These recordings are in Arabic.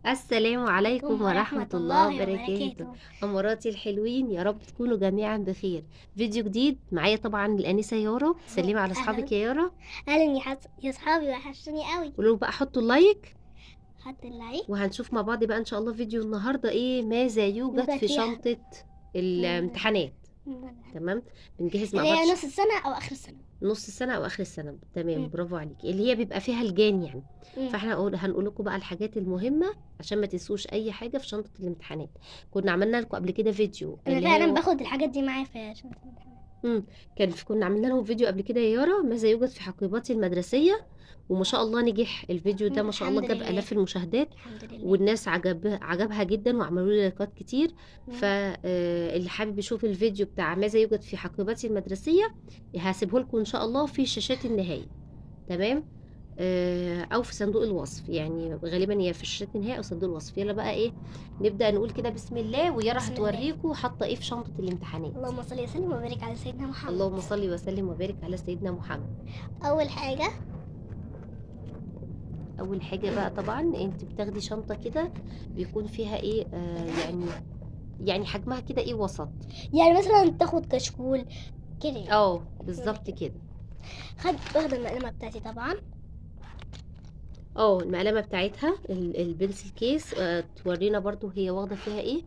السلام عليكم ورحمة الله وبركاته. أماراتي الحلوين، يا رب تكونوا جميعا بخير. فيديو جديد معايا طبعا الأنسة يارا. سلمي على أصحابك يا يارا. اهلا يا صحابي، وحشتوني قوي. قولوا بقى حطوا اللايك، حط اللايك وهنشوف مع بعض بقى إن شاء الله فيديو النهاردة إيه ماذا يوجد يبقى في فيها شنطة الامتحانات. تمام، بنجهز مع اللي بعض هي نص السنة او اخر السنة. نص السنة أو آخر السنة. تمام، مم. برافو عليكي، اللي هي بيبقى فيها الجان يعني. مم. فاحنا هنقول لكم بقى الحاجات المهمة عشان ما تنسوش أي حاجة في شنطة الامتحانات. كنا عملنا لكم قبل كده فيديو انا اللي فعلا هي باخد الحاجات دي معايا في شنطة الامتحانات. كنا عملنا لهم فيديو قبل كده يا يارا، ماذا يوجد في حقيبتي المدرسية. وما شاء الله نجح الفيديو ده، ما شاء الله الحمد جاب لله. آلاف المشاهدات، الحمد لله. والناس عجبها جدا وعملوا لي لايكات كتير. مم. فاللي حابب يشوف الفيديو بتاع ماذا يوجد في حقيبتي المدرسية هسيبه لكم ان شاء الله في شاشات النهاية. تمام، او في صندوق الوصف، يعني غالبا هي في شاشات النهاية او صندوق الوصف. يلا بقى ايه، نبدأ نقول كده بسم الله، ويارا بسم الله. هتوريكم حاطة ايه في شنطة الامتحانات. اللهم صل وسلم وبارك على سيدنا محمد. اللهم صل وسلم وبارك على سيدنا محمد. اول حاجة اول حاجه بقى طبعا انت بتاخدي شنطه كده بيكون فيها ايه يعني حجمها كده ايه وسط. يعني مثلا تاخد كشكول كده. بالظبط كده. واخدة المقلمة بتاعتي طبعا. المقلمه بتاعتها البنسل كيس. تورينا برضو هي واخده فيها ايه.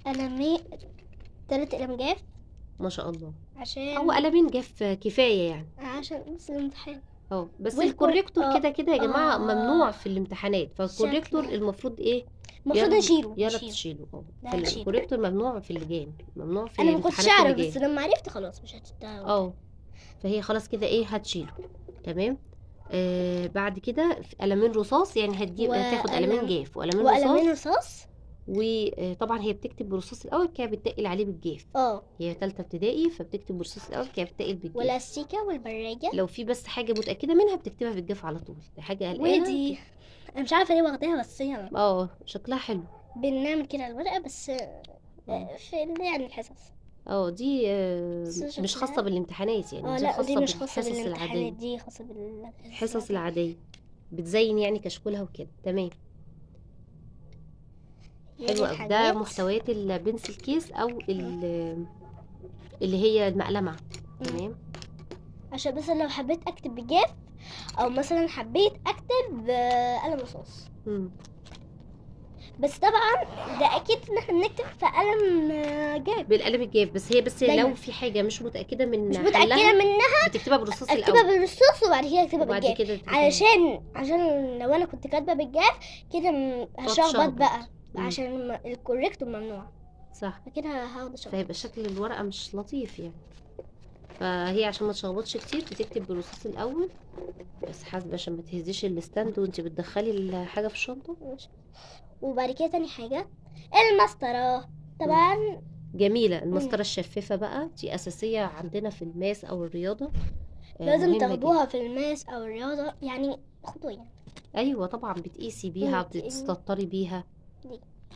قلمين، 3 قلم جاف ما شاء الله. عشان هو قلمين جاف كفايه يعني. عشان بس الامتحان. بس والكور- الكوريكتور كده كده يا جماعه ممنوع في الامتحانات، فالكوريكتور شكله. المفروض ايه، المفروض نشيله. يلا تشيله. لا، نشيله. الكوريكتور ممنوع في اللجان، ممنوع في انا ما كنتش امتحانات اعرف، اللجان. بس لما عرفت خلاص مش هتتداول. فهي خلاص كده ايه هتشيله. تمام. بعد كده قلمين رصاص، يعني هتاخد قلمين جاف وقلمين وقلمين رصاص. رصاص. وطبعا هي بتكتب برصاص الاول كده بتتقل عليه بالجاف. هي تالتة ابتدائي فبتكتب برصاص الاول كده بتتقل بالجاف. والاستيكه والبراجه. لو في بس حاجه متاكده منها بتكتبها بالجاف على طول، دي حاجه قلقانه. ودي انا مش عارفه ليه واخداها، بس يلا شكلها حلو. بنعمل كده الورقه بس. في يعني الحصص. دي بس مش خاصه بالامتحانات، يعني دي لا، خاصه دي مش خاصه بالحصص بالامتحانات، العاديه. دي خاصه الحصص العاديه بتزين يعني كشكولها وكده. تمام، حلو قوي. ده محتويات البنسل كيس او اللي هي المقلمه. تمام، عشان بس لو حبيت اكتب بجاف، او مثلا حبيت اكتب بقلم رصاص. بس طبعا ده اكيد ان احنا بنكتب في قلم جاف، بالقلم الجاف. بس هي دايماً. لو في حاجه مش متاكده مش حلها متاكده منها بتكتبها بالرصاص اكتبها الاول، بالرصاص وبعد كده اكتبها وبعد بالجاف. كده عشان لو انا كنت كاتبه بالجاف كده هشخبط بقى. عشان الكوريكتور ممنوع، صح. فكده هاخد شخبط. فيبقى شكل الورقه مش لطيف يعني. فهي عشان ما تشخبطش كتير بتكتب بالرصاص الاول، بس حاسبه عشان ما تهزيش الستاند وانت بتدخلي الحاجه في الشنطه. وبعد كده تاني حاجه المسطره طبعا. جميله المسطره الشفافه بقى، دي اساسيه عندنا في الماس او الرياضه. لازم تاخدوها في الماس او الرياضه، يعني خدوها يعني. ايوه طبعا، بتقيسي بيها بتستطري بيها.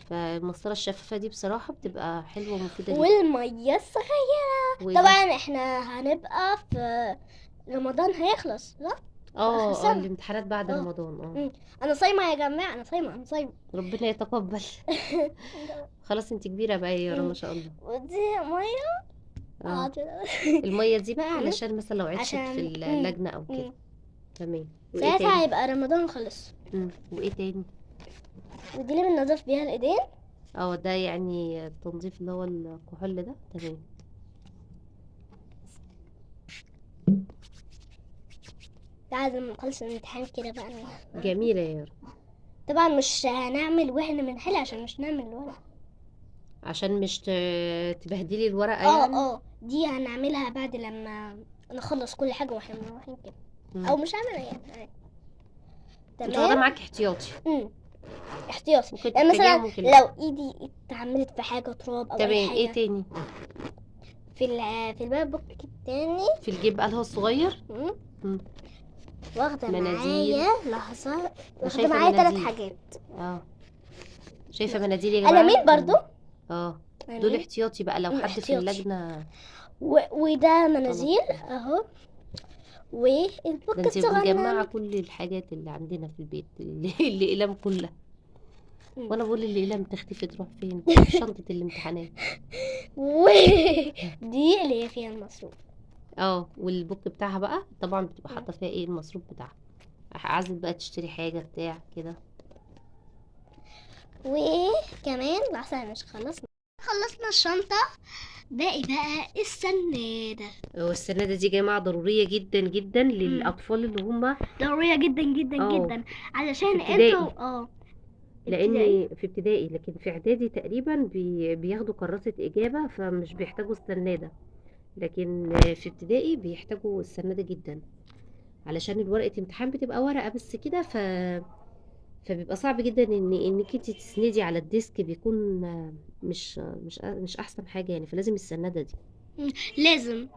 فالمسطره الشفافه دي بصراحه بتبقى حلوه ومفيده جدا. والميه الصغيره طبعا احنا هنبقى في رمضان هيخلص، صح؟ الامتحانات بعد رمضان. انا صايمه يا جماعه، انا صايمه. ربنا يتقبل. خلاص انت كبيره بقى يا رنا ما شاء الله. ودي ميه. الميه دي بقى علشان مثلا لو عطشت في اللجنه او كده. تمام، ساعتها هيبقى رمضان خلص. وايه تاني؟ ودي اللي بننضف بيها الايدين. ده يعني التنظيف اللي هو الكحول ده. تمام، بعد ما نخلص الامتحان كده بقى جميله يا رنا. طبعا مش هنعمل واحنا بنحل، عشان مش نعمل الورق، عشان مش تبهدلي الورقه يعني. دي هنعملها بعد لما نخلص كل حاجه واحنا مروحين كده. او مش هعملها يعني. انت واخده معاك احتياطي. احتياطي يعني مثلا لو ايدي اتعملت في حاجه تراب او اي حاجه. ايه تاني؟ في الباب بوك التاني في الجيب بقى اللي هو الصغير. واخده مناديل. معايا لحظه، واخده معايا 3 حاجات. شايفه مناديل يا جماعه. قلمين برضو. دول احتياطي بقى لو حد في اللجنه. وده مناديل اهو. والبوك ده انت مجمعة الصغنن. كل الحاجات اللي عندنا في البيت الأقلام كلها. مم. وانا بقول الأقلام تختفي تروح فين؟ تروح في شنطة الامتحانات. ودي اللي هي فيها المصروف. اه، والبوك بتاعها بقى طبعا بتبقى حاطة فيها ايه المصروف بتاعها، عايزة بقى تشتري حاجة بتاع كده. وكمان لحظة مش خلصنا الشنطة، باقي بقى السنادة. والسنادة دي جماعة ضرورية جدا جدا للأطفال اللي هم ضرورية جدا جدا اه جدا، في علشان ابتدائي. انتوا ابتدائي. لأن في ابتدائي، لكن في إعدادي تقريبا بياخدوا كراسة إجابة فمش بيحتاجوا السنادة، لكن في ابتدائي بيحتاجوا السنادة جدا، علشان الورقة امتحان بتبقى ورقة بس كده، فبيبقى صعب جدا انك انت تسندي على الديسك، بيكون مش احسن حاجة يعني، فلازم السنادة دي. لازم